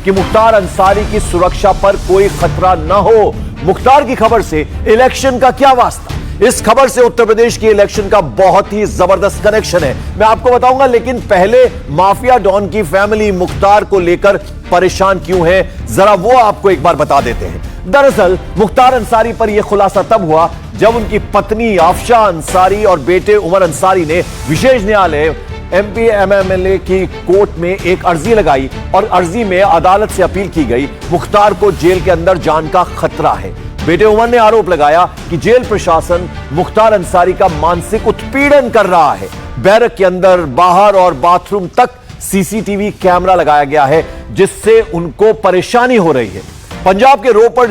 कि मुख्तार अंसारी की सुरक्षा पर कोई खतरा न हो। मुख्तार की खबर से इलेक्शन का क्या वास्ता? इस खबर से उत्तर प्रदेश की इलेक्शन का बहुत ही जबरदस्त कनेक्शन है, मैं आपको बताऊंगा। लेकिन पहले माफिया डॉन की फैमिली मुख्तार को लेकर परेशान क्यों है, जरा वो आपको एक बार बता देते हैं। दरअसल मुख्तार अंसारी पर यह खुलासा तब हुआ जब उनकी पत्नी आफशा अंसारी और बेटे उमर अंसारी ने विशेष न्यायालय MP MMLA की कोर्ट में एक अर्जी लगाई और अर्जी में अदालत से अपील की गई मुख्तार को जेल के अंदर जान का खतरा है। बेटे उमर ने आरोप लगाया कि जेल प्रशासन मुख्तार अंसारी का मानसिक उत्पीड़न कर रहा है। बैरक के अंदर, बाहर और बाथरूम तक CCTV कैमरा लगाया गया है, जिससे उनको परेशानी हो रही है। पंजाब के रोपड़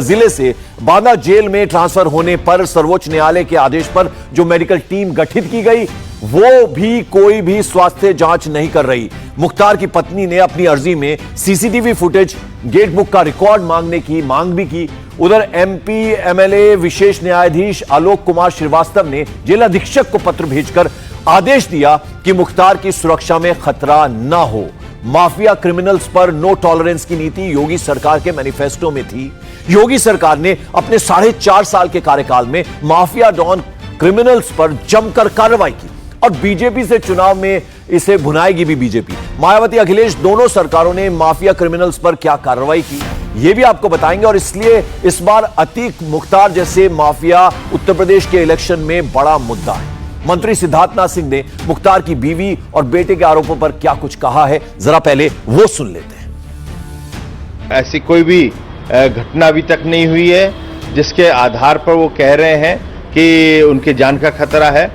जिले से बांदा जेल में ट्रांसफर होने पर सर्वोच्च न्यायालय के आदेश पर जो मेडिकल टीम गठित की गई, वो भी कोई भी स्वास्थ्य जांच नहीं कर रही। मुख्तार की पत्नी ने अपनी अर्जी में CCTV फुटेज, गेट बुक का रिकॉर्ड मांगने की मांग भी की। उधर MP MLA विशेष न्यायाधीश आलोक कुमार श्रीवास्तव ने जेल अधीक्षक को पत्र भेजकर आदेश दिया कि मुख्तार की सुरक्षा में खतरा न हो। माफिया क्रिमिनल्स पर नो टॉलरेंस की नीति योगी सरकार के मैनिफेस्टो में थी। योगी सरकार ने अपने 4.5 साल के कार्यकाल में माफिया डॉन क्रिमिनल्स पर जमकर कार्रवाई की और बीजेपी से चुनाव में इसे भुनाएगी भी बीजेपी। मायावती अखिलेश दोनों सरकारों ने माफिया क्रिमिनल्स पर क्या कार्रवाई की, यह भी आपको बताएंगे। और इसलिए इस बार अतीक मुख्तार जैसे माफिया उत्तर प्रदेश के इलेक्शन में बड़ा मुद्दा है। मंत्री सिद्धार्थनाथ सिंह ने मुख्तार की बीवी और बेटे के आरोपों पर क्या कुछ कहा है, जरा पहले वो सुन लेते हैं। ऐसी कोई भी घटना अभी तक नहीं हुई है जिसके आधार पर वो कह रहे हैं कि उनके जान का खतरा है।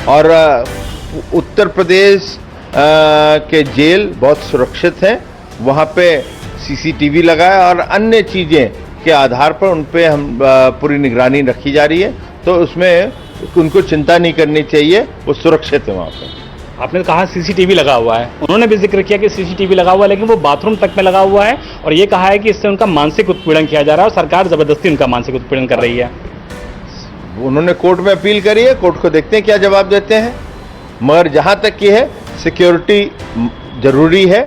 और उत्तर प्रदेश के जेल बहुत सुरक्षित हैं, वहाँ पे CCTV लगा है और अन्य चीज़ें के आधार पर उन पे हम पूरी निगरानी रखी जा रही है, तो उसमें उनको चिंता नहीं करनी चाहिए, वो सुरक्षित है वहाँ पे। आपने कहा CCTV लगा हुआ है, उन्होंने भी जिक्र किया कि CCTV लगा हुआ है, लेकिन वो बाथरूम तक में लगा हुआ है और ये कहा है कि इससे उनका मानसिक उत्पीड़न किया जा रहा है और सरकार जबरदस्ती उनका मानसिक उत्पीड़न कर रही है। उन्होंने कोर्ट में अपील करी है, कोर्ट को देखते हैं क्या जवाब देते हैं, मगर जहां तक की है सिक्योरिटी जरूरी है।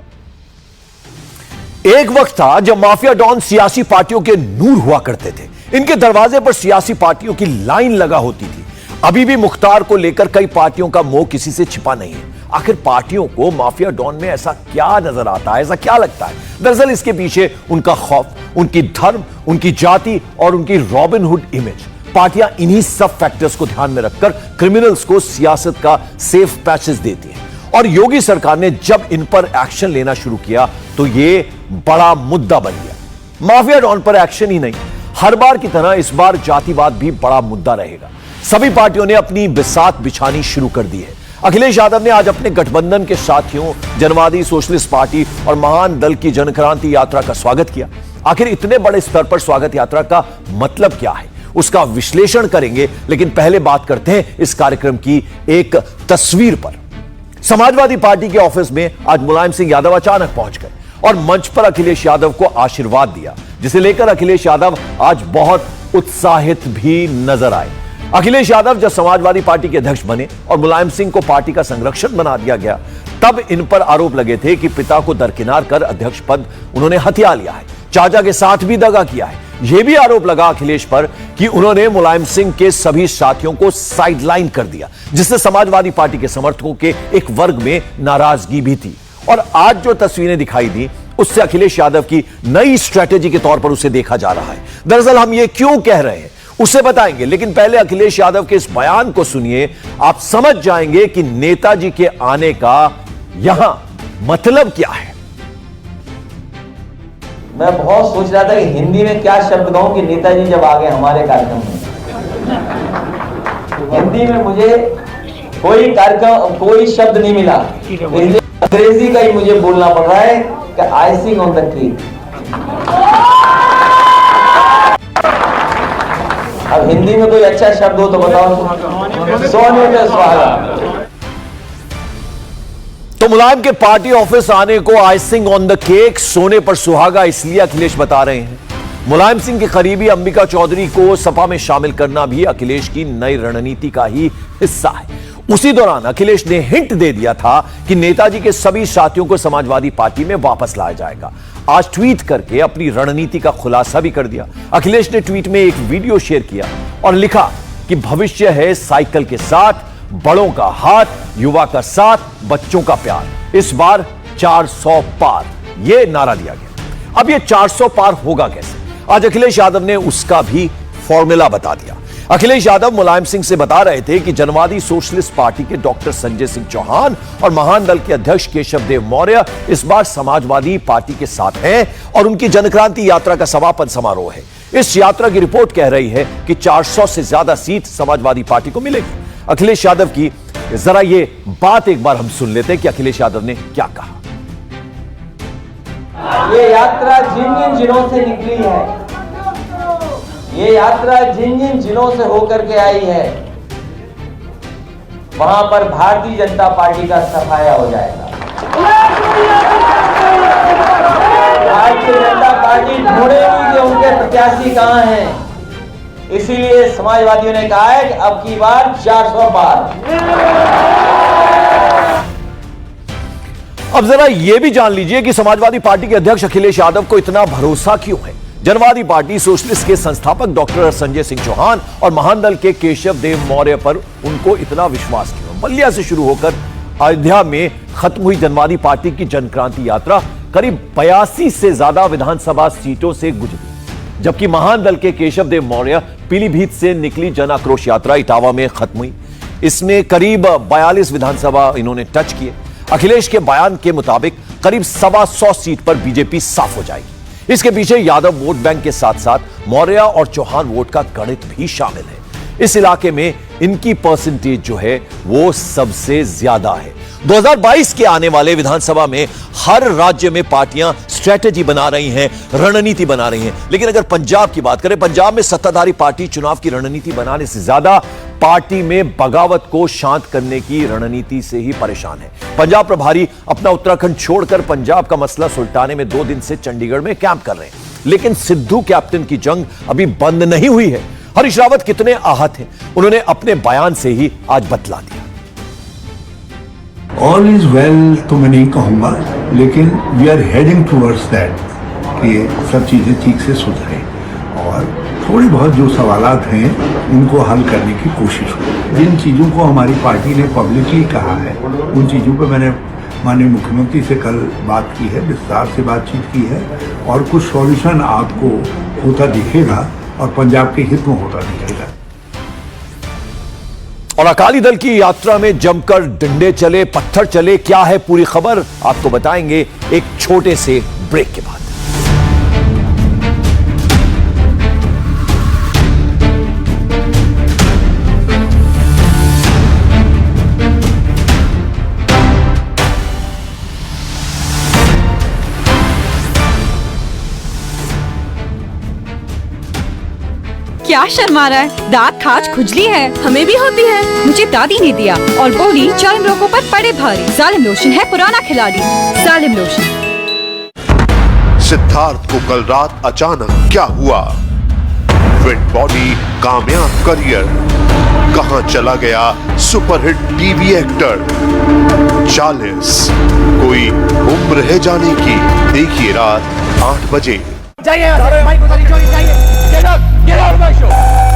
एक वक्त था जब माफिया डॉन सियासी पार्टियों के नूर हुआ करते थे, इनके दरवाजे पर सियासी पार्टियों की लाइन लगा होती थी। अभी भी मुख्तार को लेकर कई पार्टियों का मोह किसी से छिपा नहीं है। आखिर पार्टियों को माफिया डॉन में ऐसा क्या नजर आता है, ऐसा क्या लगता है? दरअसल इसके पीछे उनका खौफ, उनकी धर्म, उनकी जाति और उनकी रॉबिनहुड इमेज। पार्टियां इन्हीं सब फैक्टर्स को ध्यान में रखकर क्रिमिनल्स को सियासत का सेफ पैसेज देती हैं। और योगी सरकार ने जब इन पर एक्शन लेना शुरू किया तो यह बड़ा मुद्दा बन गया। माफिया डॉन पर एक्शन ही नहीं, हर बार की तरह इस बार जातिवाद भी बड़ा मुद्दा रहेगा। सभी पार्टियों ने अपनी बिसात बिछानी शुरू कर दी है। अखिलेश यादव ने आज अपने गठबंधन के साथियों जनवादी सोशलिस्ट पार्टी और महान दल की जनक्रांति यात्रा का स्वागत किया। आखिर इतने बड़े स्तर पर स्वागत यात्रा का मतलब क्या है, उसका विश्लेषण करेंगे। लेकिन पहले बात करते हैं इस कार्यक्रम की एक तस्वीर पर। समाजवादी पार्टी के ऑफिस में आज मुलायम सिंह यादव अचानक पहुंच गए और मंच पर अखिलेश यादव को आशीर्वाद दिया, जिसे लेकर अखिलेश यादव आज बहुत उत्साहित भी नजर आए। अखिलेश यादव जब समाजवादी पार्टी के अध्यक्ष बने और मुलायम सिंह को पार्टी का संरक्षक बना दिया गया, तब इन पर आरोप लगे थे कि पिता को दरकिनार कर अध्यक्ष पद उन्होंने हथिया लिया है, चाचा के साथ भी दगा किया है। यह भी आरोप लगा अखिलेश पर कि उन्होंने मुलायम सिंह के सभी साथियों को साइडलाइन कर दिया, जिससे समाजवादी पार्टी के समर्थकों के एक वर्ग में नाराजगी भी थी। और आज जो तस्वीरें दिखाई दी, उससे अखिलेश यादव की नई स्ट्रेटेजी के तौर पर उसे देखा जा रहा है। दरअसल हम ये क्यों कह रहे हैं उसे बताएंगे, लेकिन पहले अखिलेश यादव के इस बयान को सुनिए, आप समझ जाएंगे कि नेताजी के आने का यहां मतलब क्या है। मैं बहुत सोच रहा था कि हिंदी में क्या शब्द कहूं कि नेताजी जब आ गए हमारे कार्यक्रम में। हिंदी में मुझे कोई शब्द नहीं मिला, अंग्रेजी का ही मुझे बोलना पड़ रहा है कि आइसिंग ऑन द केक। अब हिंदी में कोई अच्छा शब्द हो तो बताओ। सोने पे सुहागा। तो मुलायम के पार्टी ऑफिस आने को आइसिंग ऑन द केक, सोने पर सुहागा, इसलिए अखिलेश बता रहे हैं। मुलायम सिंह के करीबी अंबिका चौधरी को सपा में शामिल करना भी अखिलेश की नई रणनीति का ही हिस्सा है। उसी दौरान अखिलेश ने हिंट दे दिया था कि नेताजी के सभी साथियों को समाजवादी पार्टी में वापस लाया जाएगा। आज ट्वीट करके अपनी रणनीति का खुलासा भी कर दिया। अखिलेश ने ट्वीट में एक वीडियो शेयर किया और लिखा कि भविष्य है साइकिल के साथ, बड़ों का हाथ, युवा का साथ, बच्चों का प्यार। इस बार 400 पार, यह नारा दिया गया। अब यह 400 पार होगा कैसे? आज अखिलेश यादव ने उसका भी फॉर्मूला बता दिया। अखिलेश यादव मुलायम सिंह से बता रहे थे कि जनवादी सोशलिस्ट पार्टी के डॉक्टर संजय सिंह चौहान और महान दल के अध्यक्ष केशव देव मौर्य इस बार समाजवादी पार्टी के साथ हैं और उनकी जनक्रांति यात्रा का समापन समारोह है। इस यात्रा की रिपोर्ट कह रही है कि 400 से ज्यादा सीट समाजवादी पार्टी को मिलेगी। अखिलेश यादव की जरा ये बात एक बार हम सुन लेते हैं कि अखिलेश यादव ने क्या कहा। ये यात्रा जिन जिन जिलों से निकली है, ये यात्रा जिन जिन जिलों से होकर के आई है, वहां पर भारतीय जनता पार्टी का सफाया हो जाएगा। भारतीय जनता पार्टी ढूंढेगी कि उनके प्रत्याशी कहां हैं। इसीलिए समाजवादियों ने कहा है कि अब की बार 400 पार। अब जरा यह भी जान लीजिए कि समाजवादी पार्टी के अध्यक्ष अखिलेश यादव को इतना भरोसा क्यों है। जनवादी पार्टी सोशलिस्ट के संस्थापक डॉक्टर संजय सिंह चौहान और महान दल के केशव देव मौर्य पर उनको इतना विश्वास क्यों? बलिया से शुरू होकर अयोध्या में खत्म हुई जनवादी पार्टी की जनक्रांति यात्रा करीब 82 से ज्यादा विधानसभा सीटों से गुजरी, जबकि महान दल के केशव देव मौर्य पीलीभीत से निकली जन आक्रोश यात्रा इटावा में खत्म हुई। इसमें करीब 42 विधानसभा इन्होंने टच किए। अखिलेश के बयान के मुताबिक करीब 125 सीट पर बीजेपी साफ हो जाएगी। इसके पीछे यादव वोट बैंक के साथ साथ मौर्य और चौहान वोट का गणित भी शामिल है। इस इलाके में इनकी परसेंटेज जो है वो सबसे ज्यादा है। 2022 के आने वाले विधानसभा में हर राज्य में पार्टियां स्ट्रेटेजी बना रही हैं, रणनीति बना रही हैं, लेकिन अगर पंजाब की बात करें, पंजाब में सत्ताधारी पार्टी चुनाव की रणनीति बनाने से ज्यादा पार्टी में बगावत को शांत करने की रणनीति से ही परेशान है। पंजाब प्रभारी अपना उत्तराखंड छोड़कर पंजाब का मसला सुलटाने में 2 दिन से चंडीगढ़ में कैंप कर रहे हैं, लेकिन सिद्धू कैप्टन की जंग अभी बंद नहीं हुई है। हरीश रावत कितने आहत हैं, उन्होंने अपने बयान से ही आज बतला दिया। ऑल इज वेल तो मैं नहीं कहूंगा, लेकिन we are heading towards that कि सब चीज़ें ठीक से सुधरें और थोड़ी बहुत जो सवालात हैं उनको हल करने की कोशिश हो। जिन चीज़ों को हमारी पार्टी ने पब्लिकली कहा है उन चीज़ों पर मैंने माननीय मुख्यमंत्री से कल बात की है, विस्तार से बातचीत की है और कुछ सॉल्यूशन आपको होता दिखेगा और पंजाब के हित में होता दिखेगा। और अकाली दल की यात्रा में जमकर डंडे चले, पत्थर चले, क्या है पूरी खबर आपको बताएंगे एक छोटे से ब्रेक के बाद। क्या शर्मा रहा है? दांत खाज खुजली है, हमें भी होती है। मुझे दादी ने दिया और बोली जालिम लोगों पर पड़े भारी। जालिम लोशन है पुराना खिलाड़ी, जालिम लोशन। सिद्धार्थ को कल रात अचानक क्या हुआ? फिट बॉडी, कामयाब करियर, कहां चला गया सुपरहिट टीवी एक्टर? 40 कोई उम्र है जाने की। देखिए रात 8 बजे।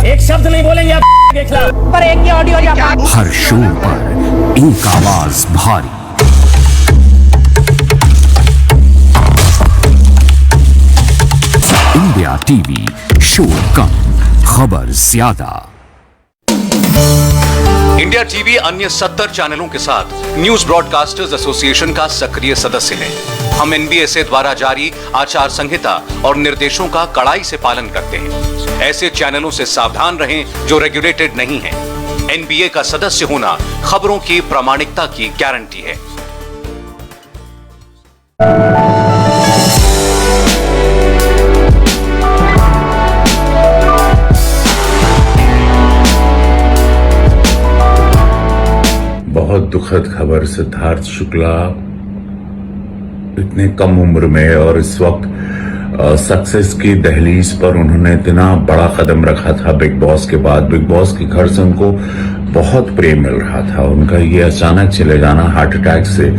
एक शब्द नहीं बोलेंगे आप पर एक ही ऑडियो हर शोर पर एक आवाज भारी। इंडिया टीवी, शोर कम, खबर ज्यादा। इंडिया टीवी अन्य 70 चैनलों के साथ न्यूज ब्रॉडकास्टर्स एसोसिएशन का सक्रिय सदस्य है। हम एनबीएसए द्वारा जारी आचार संहिता और निर्देशों का कड़ाई से पालन करते हैं। ऐसे चैनलों से सावधान रहें जो रेगुलेटेड नहीं हैं। एनबीए का सदस्य होना खबरों की प्रामाणिकता की गारंटी है। बहुत दुखद खबर। सिद्धार्थ शुक्ला इतने कम उम्र में और इस वक्त सक्सेस की दहलीज पर उन्होंने इतना बड़ा कदम रखा था बिग बॉस के बाद। बिग बॉस के घर से उनको बहुत प्रेम मिल रहा था। उनका ये अचानक चले जाना हार्ट अटैक से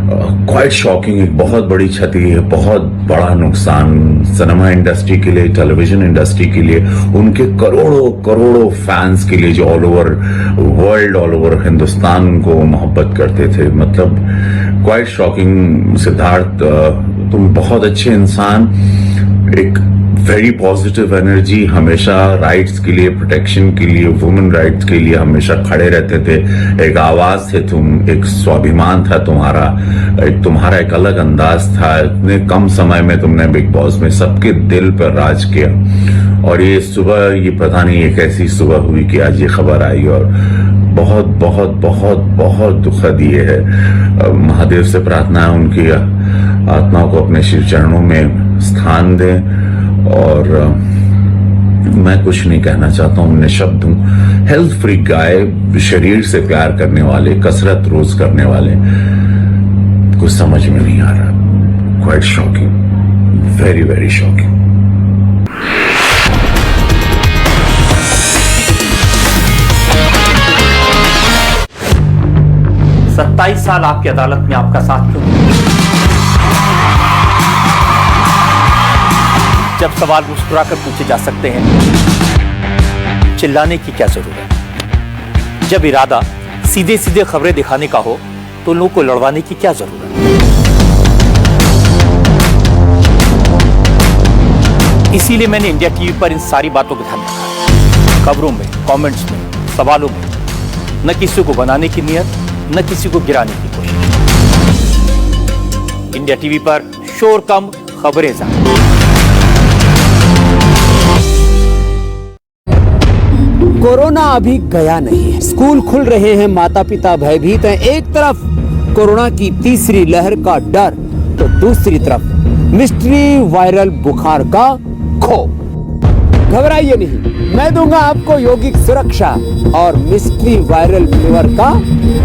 क्वाइट शॉकिंग, एक बहुत बड़ी क्षति है, बहुत बड़ा नुकसान सिनेमा इंडस्ट्री के लिए, टेलीविजन इंडस्ट्री के लिए, उनके करोड़ों करोड़ों फैंस के लिए जो all over world, all over Hindustan को मोहब्बत करते थे। मतलब क्वाइट शॉकिंग। सिद्धार्थ, तुम बहुत अच्छे इंसान, एक वेरी पॉजिटिव एनर्जी, हमेशा राइट्स के लिए, प्रोटेक्शन के लिए, वुमेन राइट्स के लिए हमेशा खड़े रहते थे। एक आवाज थे तुम, एक स्वाभिमान था तुम्हारा, तुम्हारा एक अलग अंदाज था। इतने कम समय में तुमने बिग बॉस में सबके दिल पर राज किया। और ये सुबह, ये पता नहीं एक ऐसी सुबह हुई कि आज ये खबर आई, और बहुत बहुत बहुत बहुत दुखद ये है। महादेव से प्रार्थना है उनकी आत्मा को अपने शिव चरणों में स्थान दें। और मैं कुछ नहीं कहना चाहता हूं, निशब्द हूं। हेल्थ फ्रीक गाय, शरीर से प्यार करने वाले, कसरत रोज करने वाले, कुछ समझ में नहीं आ रहा। Quite shocking, very very shocking. 27 साल आपकी अदालत में आपका साथ क्यों नहीं? जब सवाल मुस्कुराकर पूछे जा सकते हैं, चिल्लाने की क्या जरूरत? जब इरादा सीधे सीधे खबरें दिखाने का हो तो लोगों को लड़वाने की क्या जरूरत? इसीलिए मैंने इंडिया टीवी पर इन सारी बातों को ध्यान रखा। खबरों में, कमेंट्स में, सवालों में न किसी को बनाने की नियत, न किसी को गिराने की कोशिश। इंडिया टीवी पर शोर कम, खबरें ज्यादा। कोरोना अभी गया नहीं है, स्कूल खुल रहे हैं, माता पिता भयभीत हैं। एक तरफ कोरोना की तीसरी लहर का डर, तो दूसरी तरफ मिस्ट्री वायरल बुखार का खौफ। घबराइए नहीं, मैं दूंगा आपको यौगिक सुरक्षा और मिस्ट्री वायरल फीवर का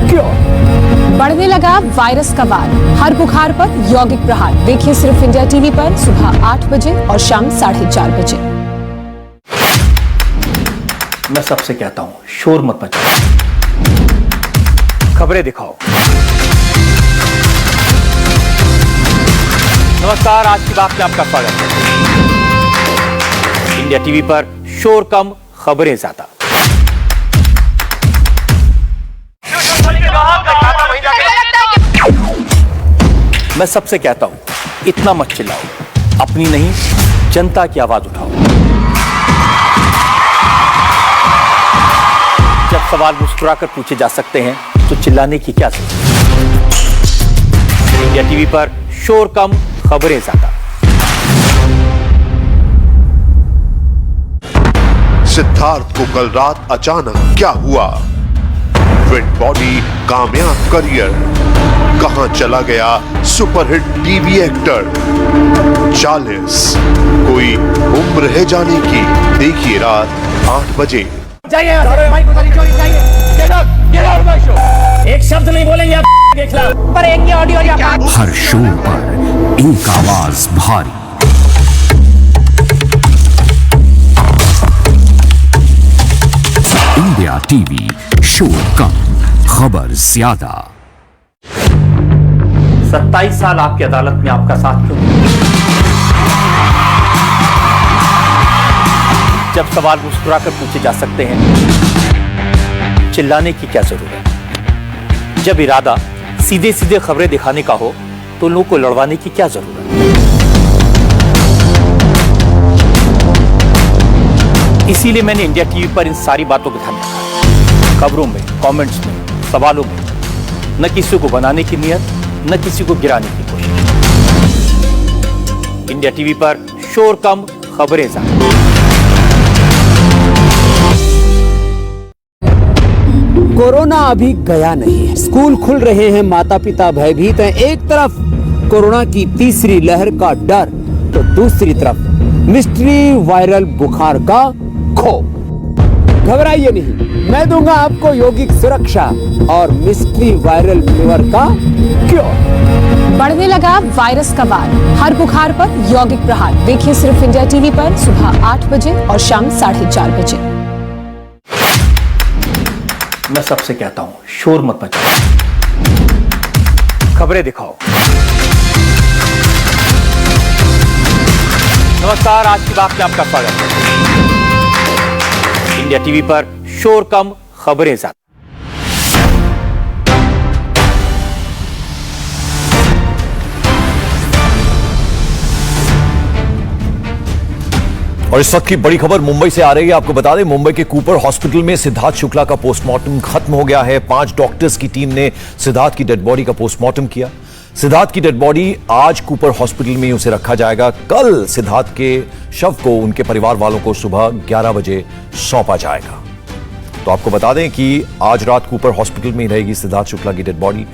क्योर। बढ़ने लगा वायरस का वार, हर बुखार पर यौगिक प्रहार। देखिए सिर्फ इंडिया टीवी पर सुबह 8 बजे और शाम 4:30 बजे। मैं सबसे कहता हूं, शोर मत मचाओ, खबरें दिखाओ। नमस्कार, आज की बात में आपका स्वागत है। इंडिया टीवी पर शोर कम, खबरें ज्यादा। मैं सबसे कहता हूं, इतना मत चिल्लाओ, अपनी नहीं जनता की आवाज उठाओ। जब सवाल मुस्कुराकर पूछे जा सकते हैं तो चिल्लाने की क्या जरूरत? इंडिया टीवी पर शोर कम, खबरें ज्यादा। सिद्धार्थ को कल रात अचानक क्या हुआ? फिट बॉडी, कामयाब करियर, कहां चला गया सुपरहिट टीवी एक्टर? 40 कोई उम्र है जाने की। देखिए रात 8 बजे। एक शब्द नहीं बोलेंगे आप, देख लो। पर एक ये ऑडियो हर शोर पर एक आवाज भारी। इंडिया टीवी, शोर कम, खबर ज्यादा। 27 साल आपकी अदालत में आपका साथ क्यों नहीं? जब सवाल मुस्कुराकर पूछे जा सकते हैं, चिल्लाने की क्या जरूरत? जब इरादा सीधे सीधे खबरें दिखाने का हो तो लोगों को लड़वाने की क्या जरूरत? इसीलिए मैंने इंडिया टीवी पर इन सारी बातों को ध्यान रखा। खबरों में, कमेंट्स में, सवालों में न किसी को बनाने की नियत, न किसी को गिराने की कोशिश। इंडिया टीवी पर शोर कम, खबरें ज्यादा। कोरोना अभी गया नहीं है, स्कूल खुल रहे हैं, माता पिता भयभीत हैं। एक तरफ कोरोना की तीसरी लहर का डर, तो दूसरी तरफ मिस्ट्री वायरल बुखार का खौफ। घबराइए नहीं, मैं दूंगा आपको यौगिक सुरक्षा और मिस्ट्री वायरल फीवर का क्योर। बढ़ने लगा वायरस का वार, हर बुखार पर यौगिक प्रहार। देखिए सिर्फ इंडिया टीवी पर सुबह 8 बजे और शाम 4:30 बजे। मैं सबसे कहता हूं, शोर मत मचाओ, खबरें दिखाओ। नमस्कार, आज की बात में आपका स्वागत है। इंडिया टीवी पर शोर कम, खबरें ज्यादा। और इस वक्त की बड़ी खबर मुंबई से आ रही है। आपको बता दें, मुंबई के कूपर हॉस्पिटल में सिद्धार्थ शुक्ला का पोस्टमार्टम खत्म हो गया है। 5 डॉक्टर्स की टीम ने सिद्धार्थ की डेड बॉडी का पोस्टमार्टम किया। सिद्धार्थ की डेड बॉडी आज कूपर हॉस्पिटल में उसे रखा जाएगा। कल सिद्धार्थ के शव को उनके परिवार वालों को सुबह 11 बजे सौंपा जाएगा। तो आपको बता दें कि आज रात कूपर हॉस्पिटल में ही रहेगी सिद्धार्थ शुक्ला की डेड बॉडी।